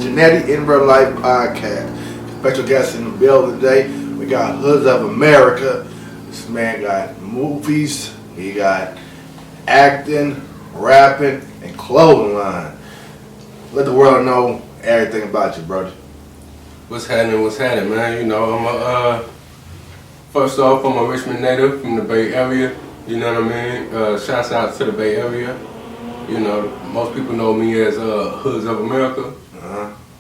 Janenti in Real Life podcast. Special guest in the building today. We got Hoods of America. This man got movies, he got acting, rapping, and clothing line. Let the world know everything about you, brother. What's happening, man? You know, first off, I'm a Richmond native from the Bay Area. You know what I mean? Shouts out to the Bay Area. You know, most people know me as Hoods of America.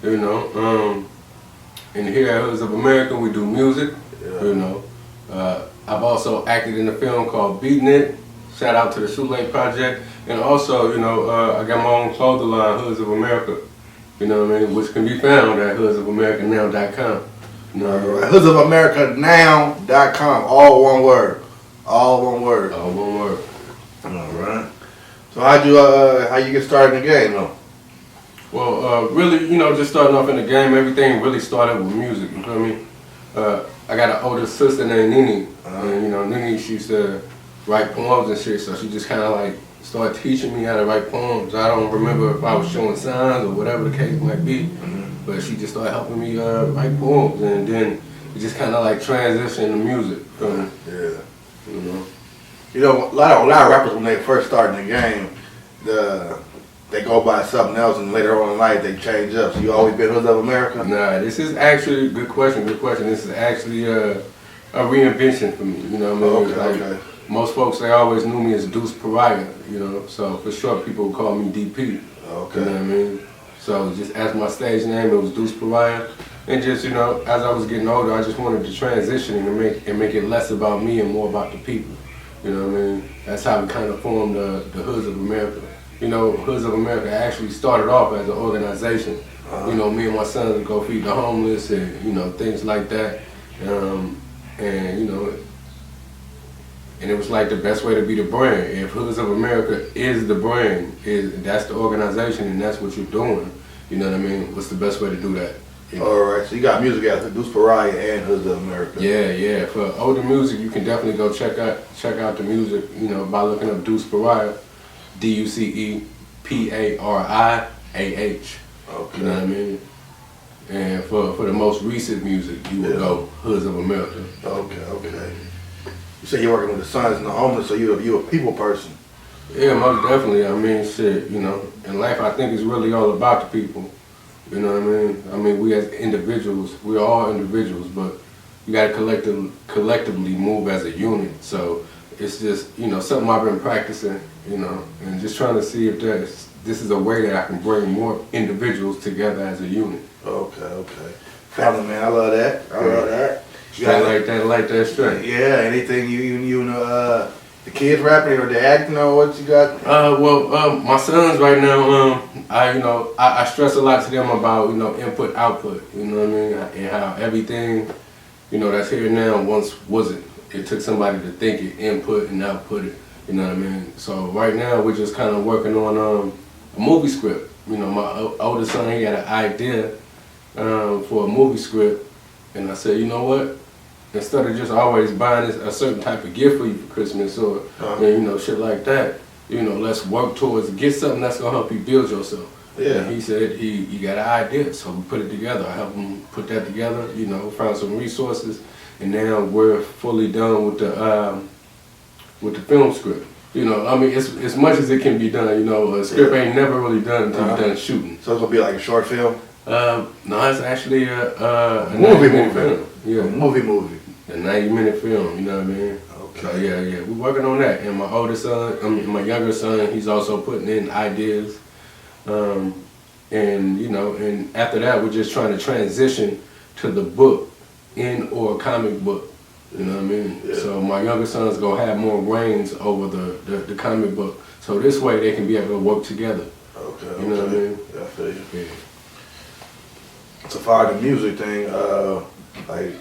You know, and here at Hoods of America, we do music. Yeah. You know, I've also acted in a film called Beating It. Shout out to the Shoelake Project. And also, you know, I got my own clothing line, Hoods of America. You know what I mean? Which can be found at hoodsofamericannow.com. You know what I mean? Hoodsofamericannow.com. All one word. All one word. All one word. All right. So how you get started in the game, though? Well, really, you know, just starting off in the game, everything really started with music. You feel me? I got an older sister named Nini, and you know, Nini, she used to write poems and shit. So she just kind of like started teaching me how to write poems. I don't remember if I was showing signs or whatever the case might be, but she just started helping me write poems, and then it just kind of like transitioned to music. Yeah. You know. You know, a lot of rappers when they first start in the game, they go by something else, and later on in life they change up. So you always been Hoods of America? Nah, this is actually good question. This is actually a reinvention for me. You know what I mean? Okay. Most folks, they always knew me as Deuce Pariah, you know, so for short people would call me DP. Okay. You know what I mean? So just as my stage name, it was Deuce Pariah. And just, you know, as I was getting older, I just wanted to transition and make it less about me and more about the people. You know what I mean? That's how we kind of formed the Hoods of America. You know, Hoods of America actually started off as an organization. You know, me and my sons would go feed the homeless and, you know, things like that. And, you know, and it was like the best way to be the brand. If Hoods of America is the brand, that's the organization and that's what you're doing, you know what I mean? What's the best way to do that? You know? All right, so you got music out Deuce Pariah and Hoods of America. Yeah. For older music, you can definitely go check out the music, you know, by looking up Deuce Pariah, DUCEPARIAH. Okay. You know what I mean? And for the most recent music, you would go Hoods of America. Okay. You say you're working with the sons and the homeless, so you're a people person. Yeah, most definitely. I mean, shit, you know, in life I think it's really all about the people. You know what I mean? I mean, we as individuals, we're all individuals, but you got to collectively move as a unit. So it's just, you know, something I've been practicing, you know, and just trying to see if this is a way that I can bring more individuals together as a unit. Okay. Family, man, I love that. Straight like that straight. Yeah, anything you know, the kids rapping or the acting or what you got? My sons right now, I stress a lot to them about, you know, input, output, you know what I mean? And how everything, you know, that's here now once wasn't. It took somebody to think it, input and output it, you know what I mean? So right now we're just kind of working on a movie script. You know, my older son, he had an idea for a movie script, and I said, you know what? Instead of just always buying a certain type of gift for you for Christmas or you know, shit like that, you know, let's work towards get something that's gonna help you build yourself. Yeah. And he said he got an idea, so we put it together. I helped him put that together. You know, found some resources, and now we're fully done with the film script. You know, I mean, it's as much as it can be done. You know, a script ain't never really done until you're done shooting. So it's gonna be like a short film? No, it's actually a movie film. Yeah, movie. A 90-minute film, you know what I mean? Okay. So yeah, we're working on that. And my my younger son, he's also putting in ideas. And you know, and after that, we're just trying to transition to the book or comic book. You know what I mean? Yeah. So my younger son's gonna have more reins over the comic book. So this way they can be able to work together. Okay. You know what I mean? Yeah, I feel you. Yeah. So far the music thing, like,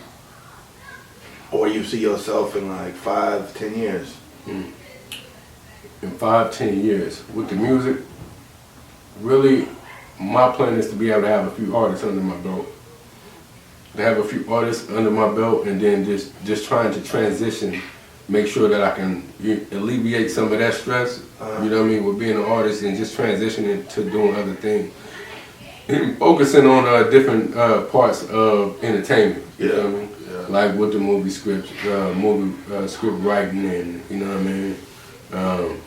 or you see yourself in like 5-10 years? In 5-10 years with the music, really, my plan is to be able to have a few artists under my belt. To have a few artists under my belt, and then just trying to transition, make sure that I can alleviate some of that stress. You know what I mean, with being an artist and just transitioning to doing other things. focusing on different parts of entertainment. You know what I mean? Yeah. Like with the movie scripts, script writing, and you know what I mean.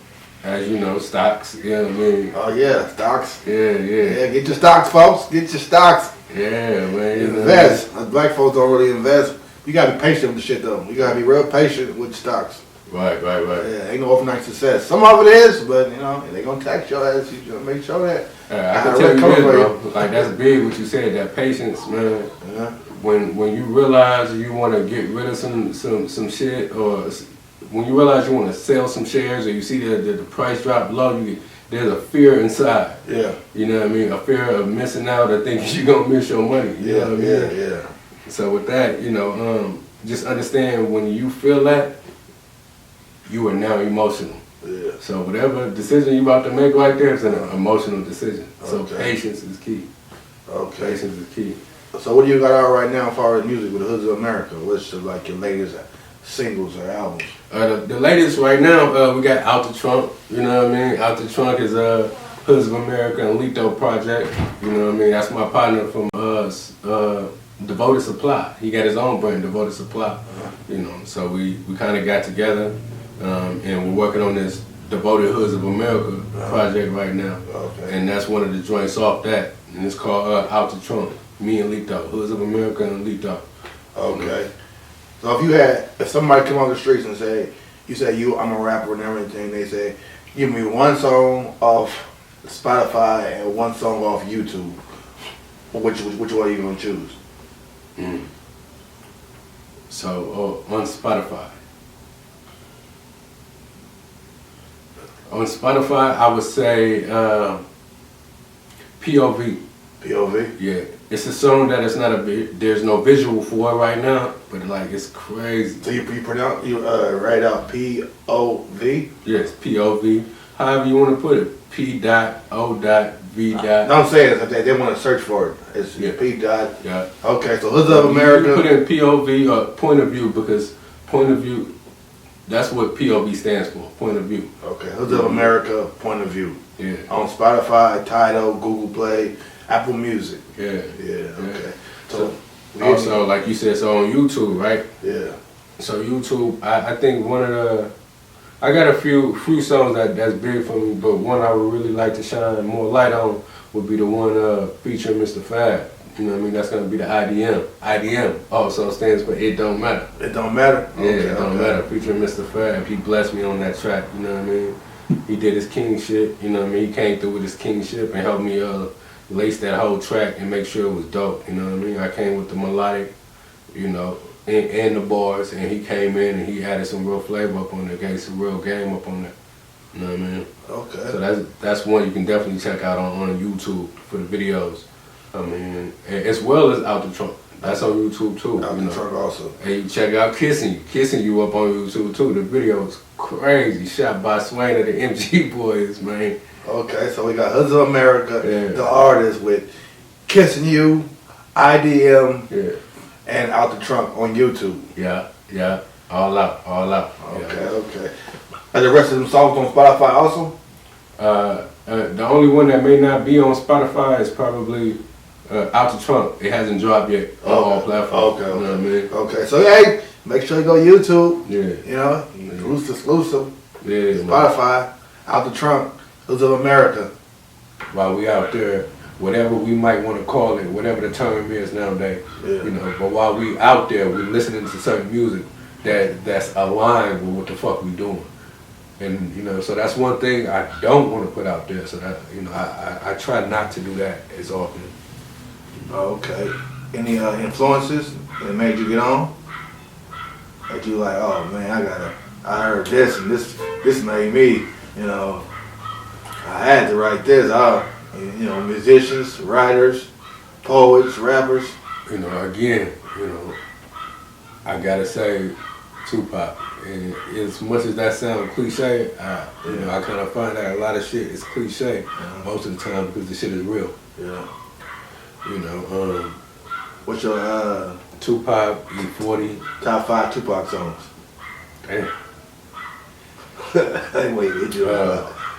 As you know, stocks. You know what I mean? Oh yeah, stocks. Yeah. Yeah, get your stocks, folks. Get your stocks. Yeah, man. Invest. Black folks don't really invest. You gotta be patient with the shit though. You gotta be real patient with stocks. Right. Yeah, ain't no overnight success. Some of it is, but you know, they gonna tax your ass. You gotta make sure that. I can tell you this, bro. Like that's big what you said. That patience, man. Yeah. When you realize you want to get rid of some shit, or when you realize you want to sell some shares, or you see the price drop low, there's a fear inside. Yeah. You know what I mean? A fear of missing out, or thinking you're gonna miss your money. You know what I mean? Yeah. So with that, you know, just understand when you feel that, you are now emotional. Yeah. So whatever decision you about to make right there is an emotional decision. So Okay. patience is key. Okay. Patience is key. So what do you got out right now as far as music with the Hoods of America? What's like your latest singles or albums? The latest right now, we got Out the Trunk. You know what I mean? Out the Trunk is Hoods of America and Lito project. You know what I mean? That's my partner from Devoted Supply. He got his own brand, Devoted Supply. You know, so we kind of got together, and we're working on this Devoted Hoods of America project right now. Okay. And that's one of the joints off that, and it's called Out the Trunk. Me and Lito, Hoods of America and Lito. Okay. So if somebody come on the streets and say, I'm a rapper and everything, they say, give me one song off Spotify and one song off YouTube, which one are you gonna choose? So on Spotify. On Spotify, I would say POV. POV? Yeah. It's a song that it's not there's no visual for it right now, but like it's crazy. So you write out POV? Yes, POV. However you want to put it. P.O.V. No, I'm saying is if they want to search for it. It's P. Dot. Yeah. Okay, so Hoods of America. You put in POV or point of view, because point of view, that's what POV stands for. Point of view. Okay, Hoods of America, point of view. Yeah. On Spotify, Tidal, Google Play, Apple Music. Yeah. Yeah. Okay. So also, like you said, so on YouTube, right? Yeah. So YouTube, I think one of the, I got a few songs that's big for me, but one I would really like to shine more light on would be the one featuring Mr. Fab. You know what I mean? That's gonna be the IDM. IDM also stands for It Don't Matter. It don't matter? Yeah, It Don't Matter. Featuring Mr. Fab. He blessed me on that track, you know what I mean? He did his king shit, you know what I mean? He came through with his kingship and helped me lace that whole track and make sure it was dope, you know what I mean? I came with the melodic, you know, and the bars, and he came in and he added some real flavor up on there, gave some real game up on there. You know what I mean? Okay. So that's one you can definitely check out on YouTube for the videos. I mean, as well as Out the Trunk. That's on YouTube too. Out the Trunk also. And you check out Kissing You up on YouTube too. The video is crazy, shot by Swain of the MG Boys, man. Okay, so we got Hoods of America, Yeah. the artist with Kissing You, IDM, Yeah. and Out the Trunk on YouTube. Yeah. All out. Okay. Are the rest of them songs on Spotify also? The only one that may not be on Spotify is probably Out the Trunk. It hasn't dropped yet on all platforms. Okay. You know what I mean? Okay, so hey, make sure you go YouTube. Yeah. You know, exclusive. Yeah. Spotify, Out the Trunk, Hoods of America. While we out there, whatever we might want to call it, whatever the term is nowadays, Yeah. you know. But while we out there, we listening to certain music that's aligned with what the fuck we doing. And you know, so that's one thing I don't want to put out there. So that, you know, I try not to do that as often. Okay. Any influences that made you get on? That you like, oh man, I heard this and this made me, you know, I had to write this. You know, musicians, writers, poets, rappers. You know, again, you know, I gotta say Tupac. And as much as that sounds cliche, you know, I kind of find that a lot of shit is cliche most of the time because the shit is real. Yeah. You know, What's your Tupac, E40. top 5 Tupac songs? Damn. Wait,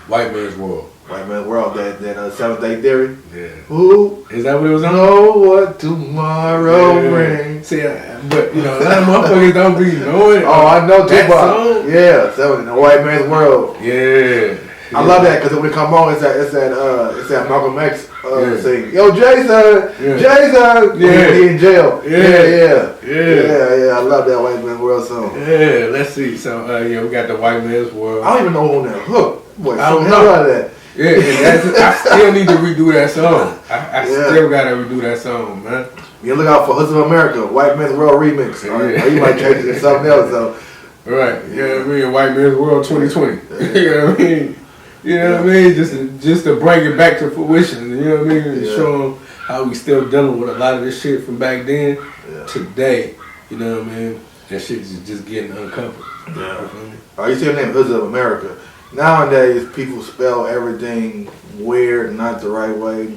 White Man's World. White Man's World, that Seventh Day Theory. Yeah. Who Is that what it was on? know what tomorrow brings? See, but you know, a lot of motherfuckers don't be knowing. Oh, I know that Tupac. song. Yeah, the White Man's World. Yeah. I love that because when it come on, it's that Malcolm X Yeah. sing. Yo, Jason, Yeah. Jason. Yeah. He in jail. Yeah. Yeah. I love that White Man's World song. Yeah, let's see. So, we got the White Man's World. I don't even know who on that hook. Boy, I don't so hell know. out of that. Yeah, and I still need to redo that song. I Yeah. still gotta redo that song, man. You look out for Hoods of America, White Man's World remix. Or you might change it to something else though. Right. You know what I mean? White Man's World 2020. You know what I mean? You know what I mean? Just to bring it back to fruition. You know what I mean? And show them how we still dealing with a lot of this shit from back then today. You know what I mean? That shit is just getting uncovered. Yeah. You see the name Hoods of America. Nowadays, people spell everything weird, not the right way.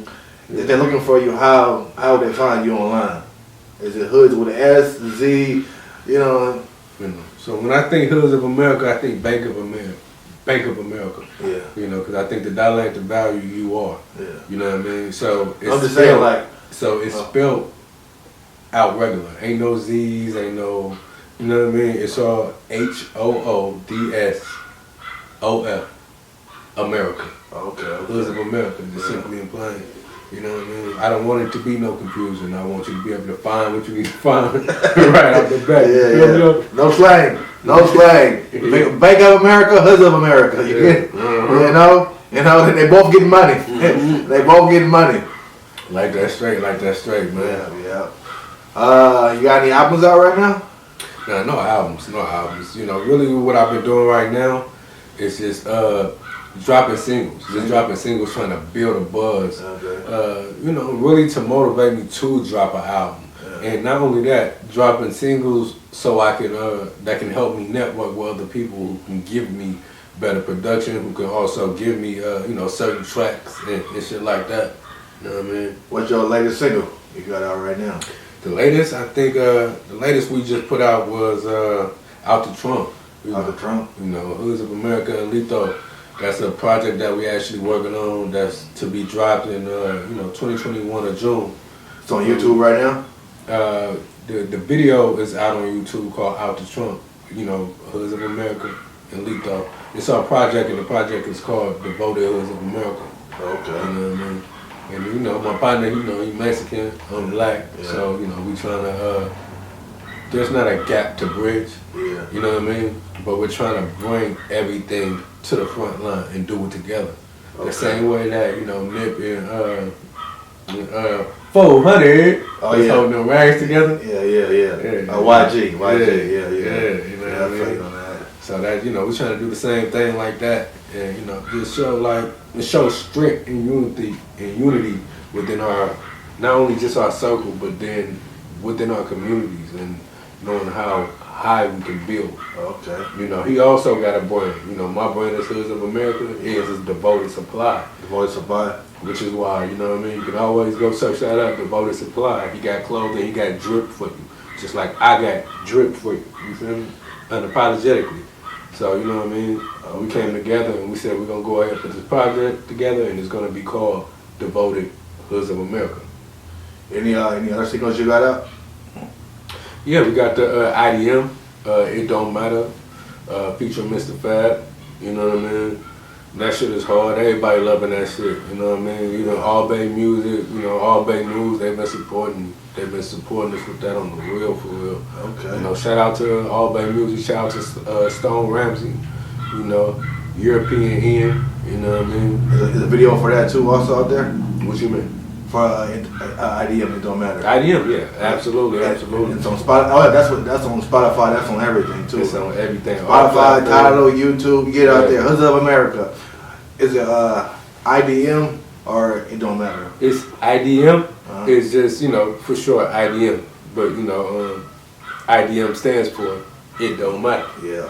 If they're looking for you, how would they find you online? Is it Hoods with an S, Z, you know? So when I think Hoods of America, I think Bank of America. Bank of America. Yeah. You know, because I think the dollar ain't the value you are. Yeah. You know what I mean? So it's I'm just saying, like. So it's spelled out regular. Ain't no Z's, ain't no. You know what I mean? It's all HOODSOF. America. Okay. Hoods of America, just simply and plain. You know what I mean? I don't want it to be no confusion. I want you to be able to find what you need to find right off the bat. Yeah. No slang. No slang. Bank of America, Hoods of America. You get it? You know, they both getting money. They both getting money. Like that straight, man. Yeah. You got any albums out right now? Nah, no albums. You know, really what I've been doing right now is just dropping singles. Just dropping singles, trying to build a buzz. Okay. You know, really to motivate me to drop an album. Yeah. And not only that, dropping singles so I can that can help me network with other people who can give me better production, who can also give me certain tracks and shit like that. You know what I mean? What's your latest single you got out right now? The latest, I think, the latest we just put out was Out the Trunk. Out the Trunk? You know, Hoods of America and Lito. That's a project that we actually working on that's to be dropped in, 2021 of June. It's on YouTube right now? The video is out on YouTube called Out the Trunk. You know, Hoods of America and Lito. It's our project, and the project is called Devoted Hoods of America. Okay. You know what I mean? And my partner, he's Mexican, I'm black, so we trying to. There's not a gap to bridge. Yeah. You know what I mean? But we're trying to bring everything to the front line and do it together. Okay. The same way that Nip and 400 is holding them rags together. Yeah. YG. Yeah. You know what I mean? On that. So that we're trying to do the same thing like that, and just show strength and unity within our, not only just our circle, but then within our communities, and knowing how high we can build. Okay. He also got a brand. My brand is Hoods of America. His is Devoted Supply. Devoted Supply. Which is why, you can always go search that up, Devoted Supply. He got clothing, he got drip for you. Just like I got drip for you. You feel me? Unapologetically. So, you know what I mean? We came together and we said we're going to go ahead and put this project together, and it's going to be called Devoted Hoods of America. Any other singles you got out? Yeah, we got the IDM, It Don't Matter, featuring Mr. Fab. You know what I mean? That shit is hard. Everybody loving that shit. You know what I mean? All Bay Music, All Bay News, they've been supporting us with that on the real, for real. Okay. Shout out to All Bay Music, shout out to Stone Ramsey, European Ian, you know what I mean? Is a video for that too also out there? What you mean? For IDM, It Don't Matter. IDM, yeah, absolutely. It's on Spotify. Oh, that's on Spotify. That's on everything too. It's on everything. Spotify, Tidal, YouTube. Get out there. Hoods of America. Is it IDM or It Don't Matter? It's IDM. It's just for sure IDM, but IDM stands for It Don't Matter. Yeah,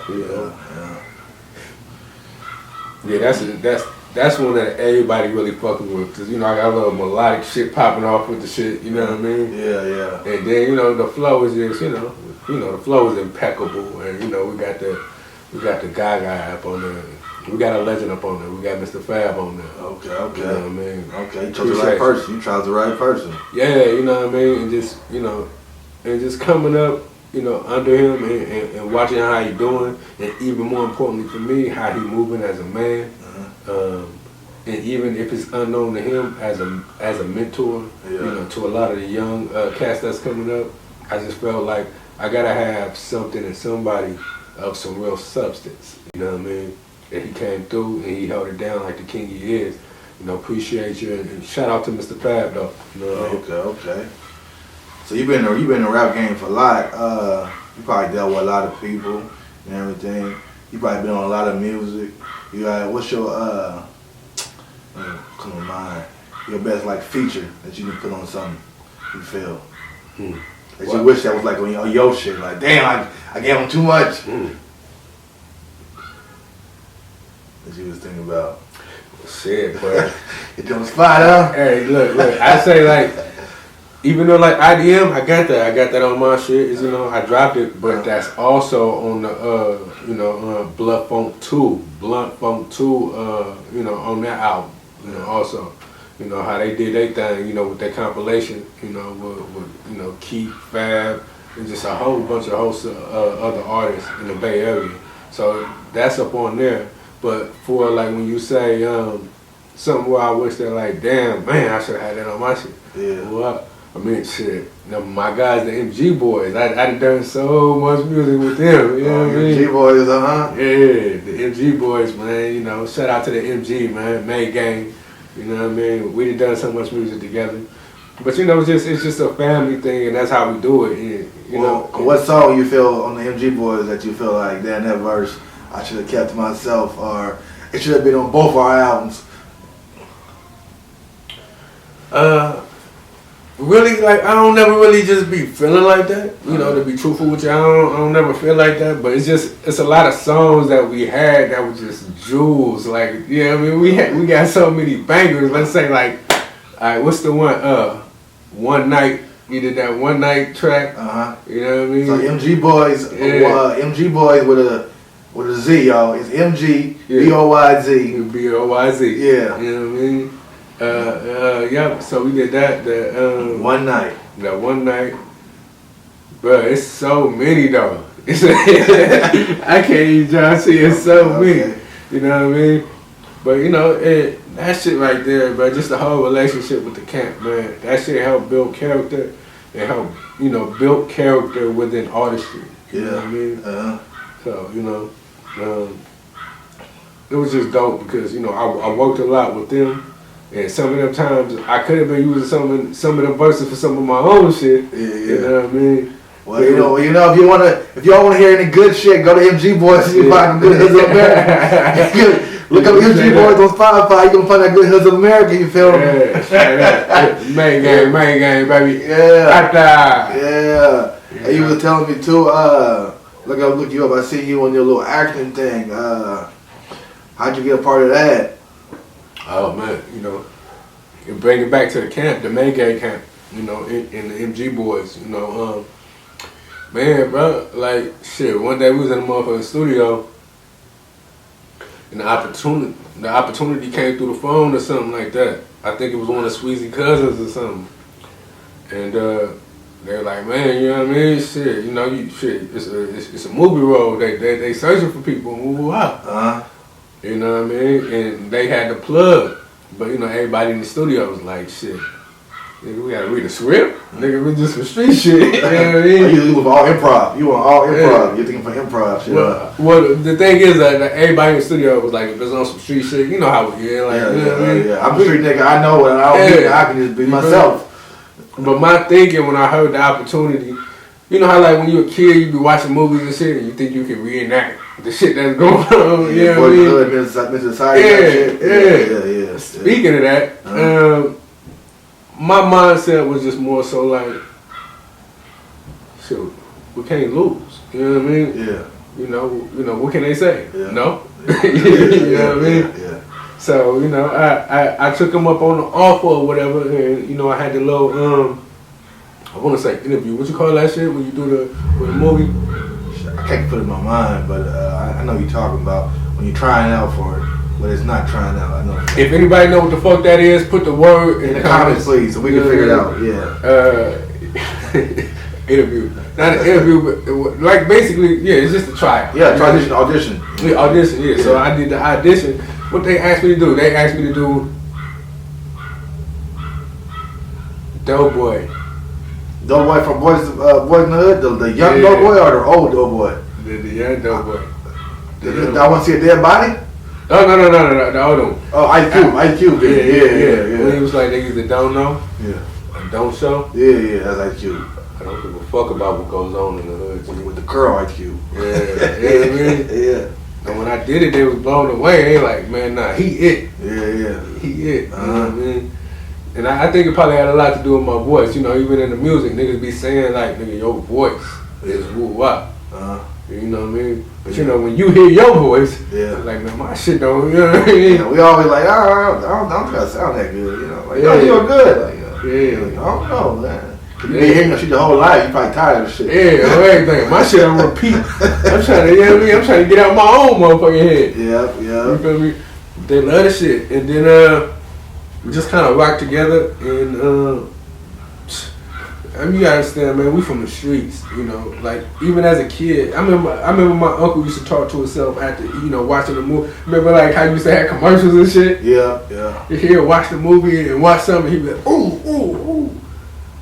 that's one that everybody really fucking with, because I got a little melodic shit popping off with the shit, you know what I mean? Yeah. And then the flow is just the flow is impeccable, and we got the Gaga app on there. We got a legend up on there. We got Mr. Fab on there. Okay. You know what I mean? Okay, you chose the right person. You chose the right person. Yeah, you know what I mean? And just, and just coming up, under him and watching how he doing, and even more importantly for me, how he moving as a man. And even if it's unknown to him as a mentor, to a lot of the young cats that's coming up, I just felt like I gotta have something and somebody of some real substance. You know what I mean? And he came through and he held it down like the king he is. Appreciate you, and shout out to Mr. Fab though. You know what I mean? Okay. So you've been in the rap game for a lot. You probably dealt with a lot of people and everything. You probably been on a lot of music. You got what's your come to mind? Your best like feature that you can put on something you feel that you wish that was like on your shit. Like damn, I gave him too much. That you was thinking about. Shit, but It on the spot, huh? hey, look. I say like, even though like IDM, I got that on my shit. Is I dropped it, but that's also on the Blunt Funk 2, on that album. Also, how they did their thing, with that compilation, with Keith, Fab, and just a whole bunch of hosts of other artists in the Bay Area. So that's up on there. But for like when you say something where I wish that like, damn, man, I should have had that on my shit. Yeah. Well, I mean, shit. My guys, the MG boys, I done so much music with them. You know what I mean? MG boys, huh? Yeah, the MG boys, man. Shout out to the MG, man. May Gang. You know what I mean? We done so much music together. But it's just a family thing, and that's how we do it. And, what song you feel on the MG boys that you feel like, damn, that verse I should have kept to myself, or it should have been on both our albums? Really, like, I don't never really just be feeling like that. To be truthful with you, I don't never feel like that. But it's a lot of songs that we had that were just jewels. Like, I mean, we got so many bangers. Let's say like, all right, what's the one? One Night. We did that One Night track. You know what I mean? So MG boys, MG boys with a Z, y'all. It's MG B-O-Y-Z. B-O-Y-Z. Yeah. You know what I mean? Yeah, so we did that. One Night. That One Night. Bro, it's so many though. I can't even try to see it's so many. You know what I mean? But that shit right there, bro, just the whole relationship with the camp, man. That shit helped build character and help, build character within artistry. You know what I mean? So, it was just dope because, I worked a lot with them. And some of them times I could have been using some of the verses for some of my own shit. Yeah. You know what I mean? Well, if y'all wanna hear any good shit, go to MG Boys and you find the good hoods of America. Look up MG Boys on Spotify, you gonna find that good hoods of America, you feel me? Yeah, main game, baby. Yeah. Yeah. And you was telling me too, look you up, I see you on your little acting thing. How'd you get a part of that? Oh man, and bring it back to the camp, the May Gang camp, in the MG Boys, man, bro, like shit. One day we was in the motherfucking studio, and the opportunity came through the phone or something like that. I think it was one of Sweezy cousins or something, and they were like, man, you know what I mean? Shit, it's a movie role. They searching for people. You know what I mean? And they had the plug. But, everybody in the studio was like, shit, nigga, we gotta read a script? Nigga, we just some street shit. You know what I mean? You were all improv. You were all improv. Yeah. You're thinking for improv shit. Well, the thing is that everybody in the studio was like, if it's on some street shit, you know how we get. Like, you know what I mean? Yeah. I'm a street nigga. I know it. I can just be myself. But my thinking when I heard the opportunity, you know how like when you're a kid, you be watching movies and shit, and you think you can reenact the shit that's going on. You know what I mean? Yeah. Speaking of that, my mindset was just more so like, shoot, we can't lose. You know what I mean? Yeah. You know, what can they say? Yeah. No? You know what I mean? Yeah. So, I took him up on the offer or whatever, and, I had the little, I want to say interview. What you call that shit when you do with the movie? I can't put it in my mind, but I know you're talking about. when you're trying out for it, but it's not trying out. I know. If anybody know what the fuck that is, put the word in the comments, please, so we can figure it out. Yeah. Interview, not an interview, but like basically, yeah, it's just a tryout. Yeah, audition. Yeah, audition. Yeah. So I did the audition. What they asked me to do? They asked me to do Doughboy. Doughboy from Boys in the Hood, the young Doughboy or the old Doughboy? The young Doughboy. I want to see a dead body. Oh no, the old one. Oh, Ice Cube. Yeah. When he was like, niggas that don't know, don't show. Yeah, that's Ice Cube. I don't give a fuck about what goes on in the hood. With the curl Ice Cube. Yeah, I mean? Yeah. And when I did it, they was blown away. They like, man, nah, he it. Yeah. He it. You know what I mean? And I think it probably had a lot to do with my voice. You know, even in the music, niggas be saying like, nigga, your voice is woo-wop. You know what I mean? But you know, when you hear your voice, like, man, my shit don't, you know what I mean? Yeah, we always like, I don't try to sound that good, you know? Like, you're good. Like, like, I don't know, man. You been hearing that shit your whole life, you probably tired of shit. Yeah, everything. My shit on repeat. I'm trying to, you know what I mean? I'm trying to get out my own motherfucking head. Yeah. You feel me? They love the shit. And then, we just kind of rock together, and I mean, you gotta understand, man. We from the streets, you know. Like even as a kid, I remember my uncle used to talk to himself after, you know, watching the movie. Remember like how you used to have commercials and shit. Yeah. He'd watch the movie and watch something, he'd be like, ooh,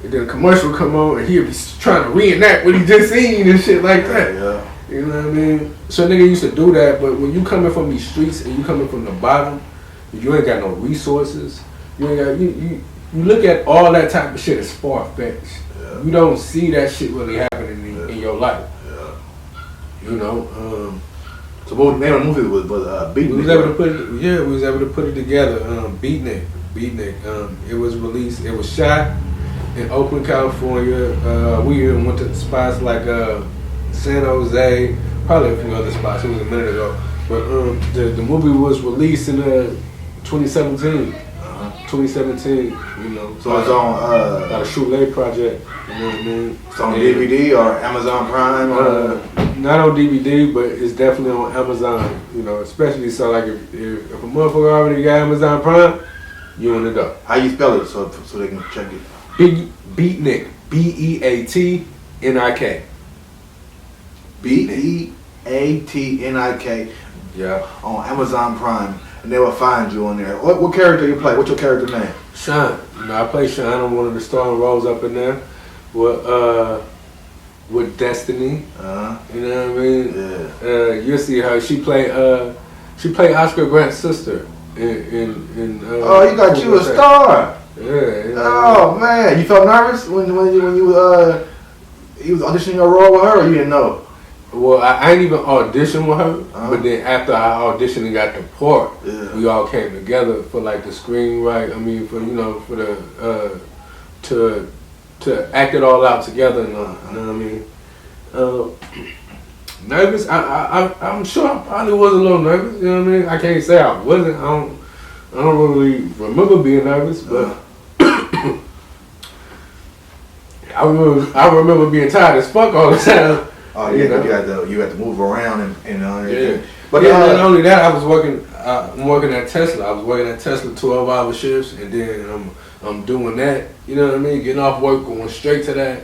and then a commercial come on, and he'd be trying to reenact what he just seen and shit like that. Yeah. You know what I mean? So nigga used to do that, but when you coming from these streets and you coming from the bottom, you ain't got no resources. You ain't got you look at all that type of shit as far-fetched. Yeah. You don't see that shit really happening in your life. Yeah. You know. So what was the name of the movie? Was Beatnik? We was able to put it. Yeah, we was able to put it together. Beatnik. It was released. It was shot in Oakland, California. We even went to spots like San Jose, probably a few other spots. It was a minute ago. But the movie was released in 2017. 2017, you know. So it's on a Shoelay project, you know what I mean? It's on DVD or Amazon Prime or not on DVD, but it's definitely on Amazon, you know, especially so like if a motherfucker already got Amazon Prime, you in the door. How you spell it so they can check it? Beatnik. Beatnik. Beatnik. Yeah. On Amazon Prime. And they will find you on there. What character you play? What's your character name? Sean. You know, I play Sean. I'm one of the starring roles up in there. With Destiny. You know what I mean? Yeah. You'll see her. She played Oscar Grant's sister in oh, you got you a star. Yeah. Oh man, you felt nervous when you was auditioning your role with her, or you didn't know? Well, I ain't even auditioned with her, but then after I auditioned and got the part, we all came together for like the screenwriting. I mean, for for the to act it all out together. You know what I mean? Nervous? I'm sure I probably was a little nervous. You know what I mean? I can't say I wasn't. I don't really remember being nervous, but I remember being tired as fuck all the time. Oh yeah, you had to move around and everything. But not only that, I'm working at Tesla. I was working at Tesla 12-hour shifts, and then I'm doing that. You know what I mean? Getting off work, going straight to that.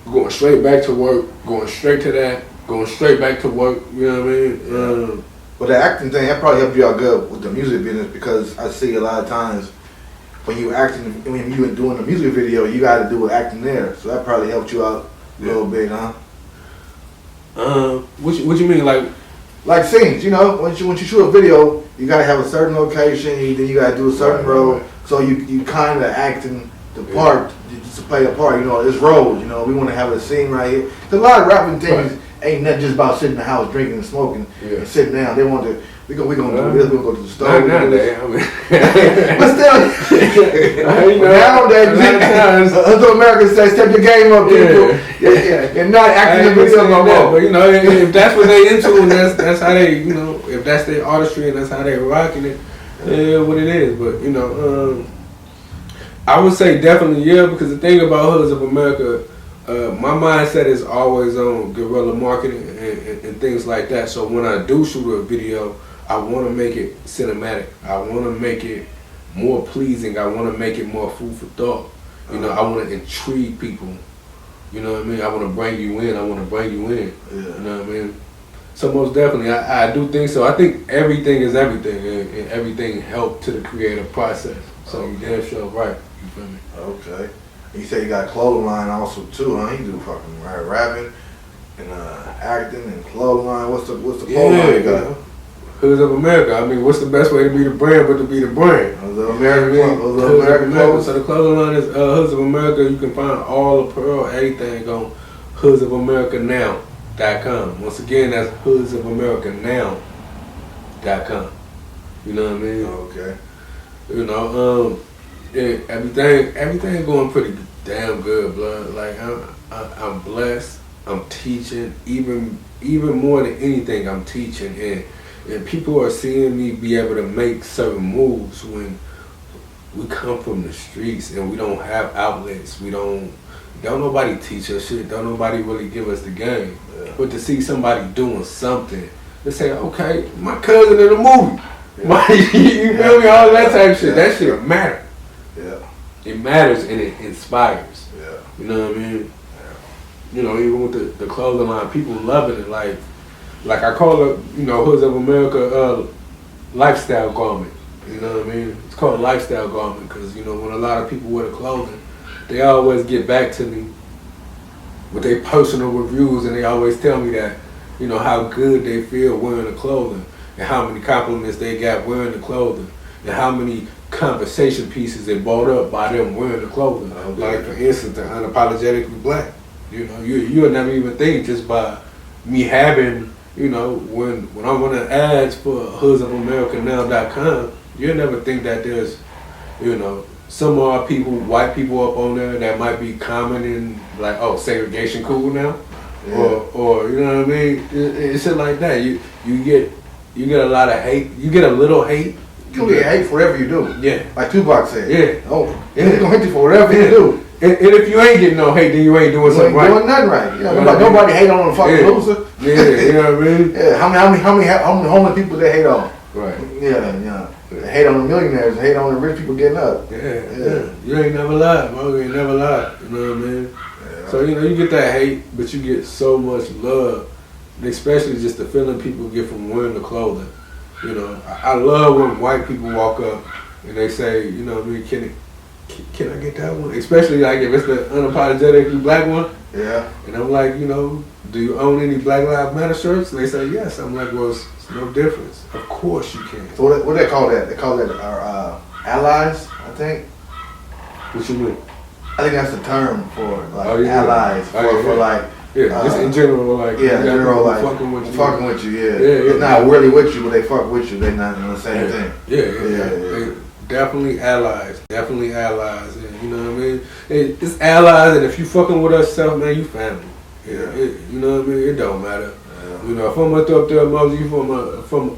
Going straight back to work, going straight to that, going straight back to work. You know what I mean? But the acting thing, that probably helped you out good with the music business, because I see a lot of times when you acting, when you were doing the music video, you got to do with acting there. So that probably helped you out a little bit, huh? What you mean, like scenes? You know, once you shoot a video, you got to have a certain location, then you got to do a certain role. Right. So you kind of acting the part to play a part. You know, it's roles. You know, we want to have a scene right here. Cause a lot of rapping things ain't nothing just about sitting in the house drinking and smoking and sitting down. They want to. We gonna do this. We gonna go to the store. Not nowadays. I mean, but still, nowadays, other Americans say, "Step your game up, people." Yeah, and not acting in the video no more. But you know, if that's what they into, and that's how they, you know, if that's their artistry and that's how they rocking it, what it is. But you know, I would say definitely because the thing about Hoods of America, my mindset is always on guerrilla marketing and things like that. So when I do shoot a video, I want to make it cinematic. I want to make it more pleasing. I want to make it more food for thought. You know, I want to intrigue people. You know what I mean? I want to bring you in. I want to bring you in. Yeah. You know what I mean? So most definitely, I do think so. I think everything is everything, and everything helped to the creative process. So you damn sure right. You feel me? Okay. You say you got a clothing line also too, huh? You do fucking rapping and acting and clothing line. What's the clothing line you got? Hoods of America. I mean, what's the best way to be the brand but to be the brand? Hoods of America. Hoods of America. So the clothing line is Hoods of America. You can find all apparel, everything on hoodsofamerica.now.com. Once again, that's hoodsofamerica.now.com. You know what I mean? Okay. You know, everything going pretty damn good, blood. Like I'm blessed. I'm teaching even more than anything. I'm teaching and people are seeing me be able to make certain moves when we come from the streets and we don't have outlets. Don't nobody teach us shit. Don't nobody really give us the game. Yeah. But to see somebody doing something, they say, okay, my cousin in the movie. Yeah. You feel me? All that type of shit. That shit matters. Yeah. It matters and it inspires. Yeah. You know what I mean? Yeah. You know, even with the clothing line, people loving it. Like I call it, you know, Hoods of America lifestyle garment. You know what I mean? It's called a lifestyle garment because, you know, when a lot of people wear the clothing, they always get back to me with their personal reviews and they always tell me that, you know, how good they feel wearing the clothing and how many compliments they got wearing the clothing and how many conversation pieces they brought up by them wearing the clothing. Like, for instance, the Unapologetically Black. You know, you'll never even think just by me having, you know, when I'm running ads for hoodsofamerica.now.com, you'll never think that there's, you know, some of our people, white people up on there that might be commenting like, oh, segregation cool now? Yeah. Or you know what I mean? It's shit like that. You get a lot of hate. You get a little hate. You get hate for whatever you do. Yeah. Like Tupac said. Yeah. Oh, they're gonna hate you for whatever you do. And if you ain't getting no hate, then you ain't doing something right. You ain't doing nothing right. You know, nobody hate on a fucking loser. Yeah, you know what I mean? Yeah. How many homeless people they hate on? Right. Yeah. They hate on the millionaires. They hate on the rich people getting up. Yeah. You ain't never lied, bro. You ain't never lied. You know what I mean? Yeah. So, you know, you get that hate, but you get so much love, especially just the feeling people get from wearing the clothing. You know, I love when white people walk up and they say, you know what I mean, can I get that one? Especially like if it's the Unapologetically Black one. Yeah. And I'm like, you know, do you own any Black Lives Matter shirts? And they say yes. I'm like, well, it's no difference. Of course you can. So what they call that? They call that our allies, I think. What you mean? I think that's the term for like allies for like. Yeah, just in general, like in general, like fucking with you, yeah. They're not really with you, but they fuck with you. They're not in the same thing. Yeah. They definitely allies, and you know what I mean. It's allies, and if you fucking with us, self, man, you family. Yeah, you know what I mean. It don't matter. Yeah. You know, if I'm gonna throw up the emoji from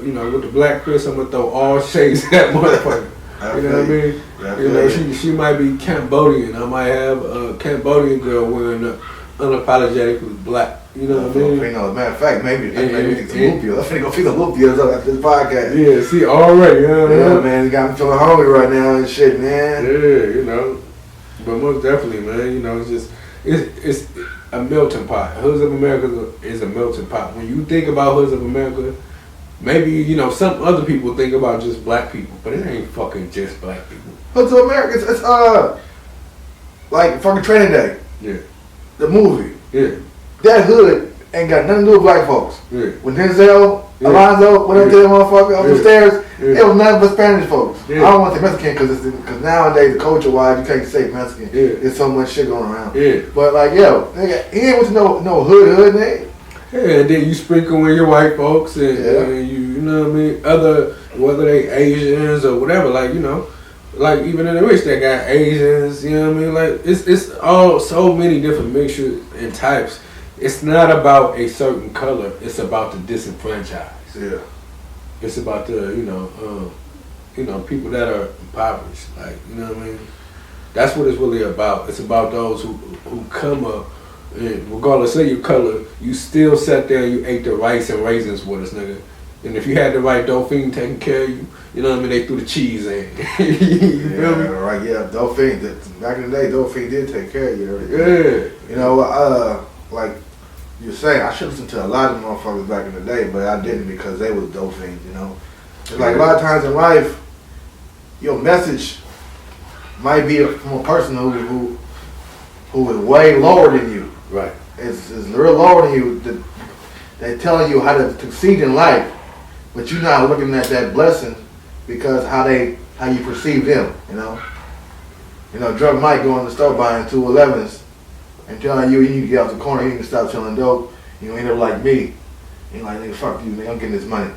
you know, with the black fist, I'm gonna throw all shades at that motherfucker. You know what I mean? You know, she might be Cambodian. I might have a Cambodian girl wearing the Unapologetically Black. You know what I mean? As a matter of fact, maybe we need some loop deals. I'm finna go feed the loop deals up after this podcast. Yeah, see, already, you know what I mean? Man, you got me feeling hungry right now and shit, man. Yeah, you know. But most definitely, man, you know, it's a melting pot. Hoods of America is a melting pot. When you think about Hoods of America, maybe, you know, some other people think about just black people, but it ain't fucking just black people. Hoods of America, it's like fucking Training Day. Yeah. The movie. Yeah. That hood ain't got nothing to do with black folks. Yeah. When Denzel, Alonzo went up to that motherfucker up the stairs, it was nothing but Spanish folks. Yeah. I don't want to say Mexican because nowadays, culture-wise, you can't say Mexican. Yeah. There's so much shit going around. Yeah. But like, yo, he ain't want to know hood name. Yeah, and then you sprinkle in your white folks and you know what I mean, whether they Asians or whatever, like, you know. Like, even in the rich, they got Asians, you know what I mean? Like, it's all so many different mixtures and types. It's not about a certain color. It's about the disenfranchised. Yeah. It's about the, you know, people that are impoverished. Like, you know what I mean? That's what it's really about. It's about those who who come up, and regardless of your color, you still sat there and you ate the rice and raisins with us, nigga. And if you had the right Dolphin taking care of you, you know what I mean, they threw the cheese in. You feel me? Right, yeah, Dolphin, back in the day, Dolphin did take care of you. Yeah. You know, like you're saying, I should listen to a lot of motherfuckers back in the day, but I didn't because they was Dolphins, you know. It's like a lot of times in life, your message might be from a person who is way lower than you. Right. It's real lower than you. They're telling you how to succeed in life, but you're not looking at that blessing because how you perceive them, you know. You know, Drug Mike going to the store buying 211s and telling you need to get out the corner, you need to stop selling dope. You know, end up like me. You're like, nigga, fuck you, nigga, I'm getting this money.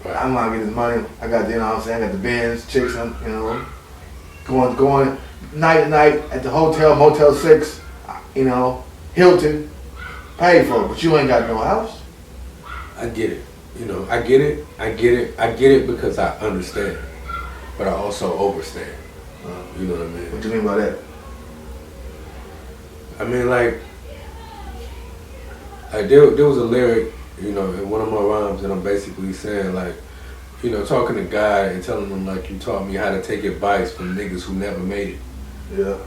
Right. I'm not getting this money. I got, you know what I'm saying, I got the Benz, chicks, you know, going night to night at the hotel, Motel 6, you know, Hilton, paid for it, but you ain't got no house. I get it. You know, I get it because I understand, but I also overstand. You know what I mean? What you mean by that? I mean, like there was a lyric, you know, in one of my rhymes that I'm basically saying, like, you know, talking to God and telling him, like, you taught me how to take advice from niggas who never made it. Yeah.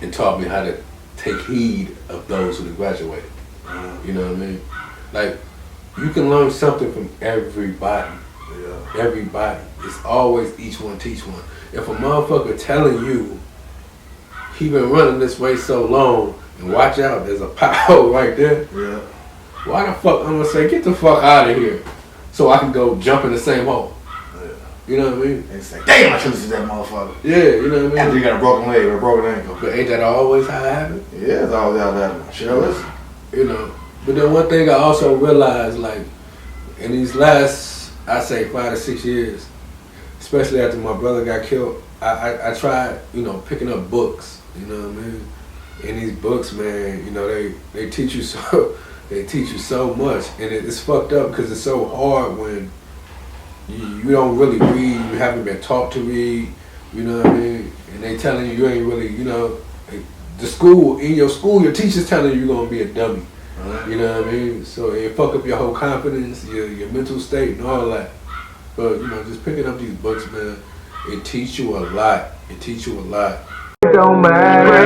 And taught me how to take heed of those who graduated. You know what I mean? Like, you can learn something from everybody. Yeah. Everybody. It's always each one teach one. If a motherfucker telling you he been running this way so long, and watch out, there's a pothole right there. Yeah. Why the fuck I'm gonna say, get the fuck out of here, so I can go jump in the same hole? Yeah. You know what I mean? And say, damn, I should listen to that motherfucker. Yeah, you know what I mean? After you got a broken leg or a broken ankle. But ain't that always how it happens? Yeah, it's always how it happens. Sure listen. You know. But then one thing I also realized, like, in these last, I say 5 to 6 years, especially after my brother got killed, I tried, you know, picking up books. You know what I mean? In these books, man, you know, they teach you so much, and it's fucked up because it's so hard when you don't really read, you haven't been taught to read, you know what I mean? And they telling you ain't really, you know, in your school, your teacher's telling you you're gonna be a dummy. Right. You know what I mean? So it fuck up your whole confidence, your mental state, and all that. But you know, just picking up these books, man, it teach you a lot. It teach you a lot. It don't matter.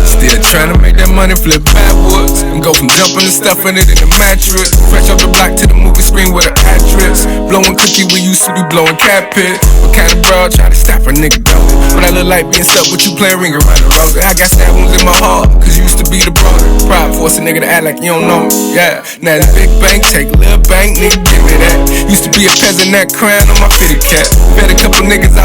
Still trying to make that money flip backwards and go from dumping the stuff in it in the mattress. Fresh off the block to the movie screen with an actress. Blowing cookie, we used to be blowing cat pit. What kind of broad try to stop a nigga though? But I look like being stuck with you playing ring around the rose. I got stab wounds in my heart, cause you used to be the brother. Pride force a nigga to act like you don't know me. Yeah, now it's big bank, take a little bank, nigga, give me that. Used to be a peasant that crying on my fitted cap. Fed a couple niggas out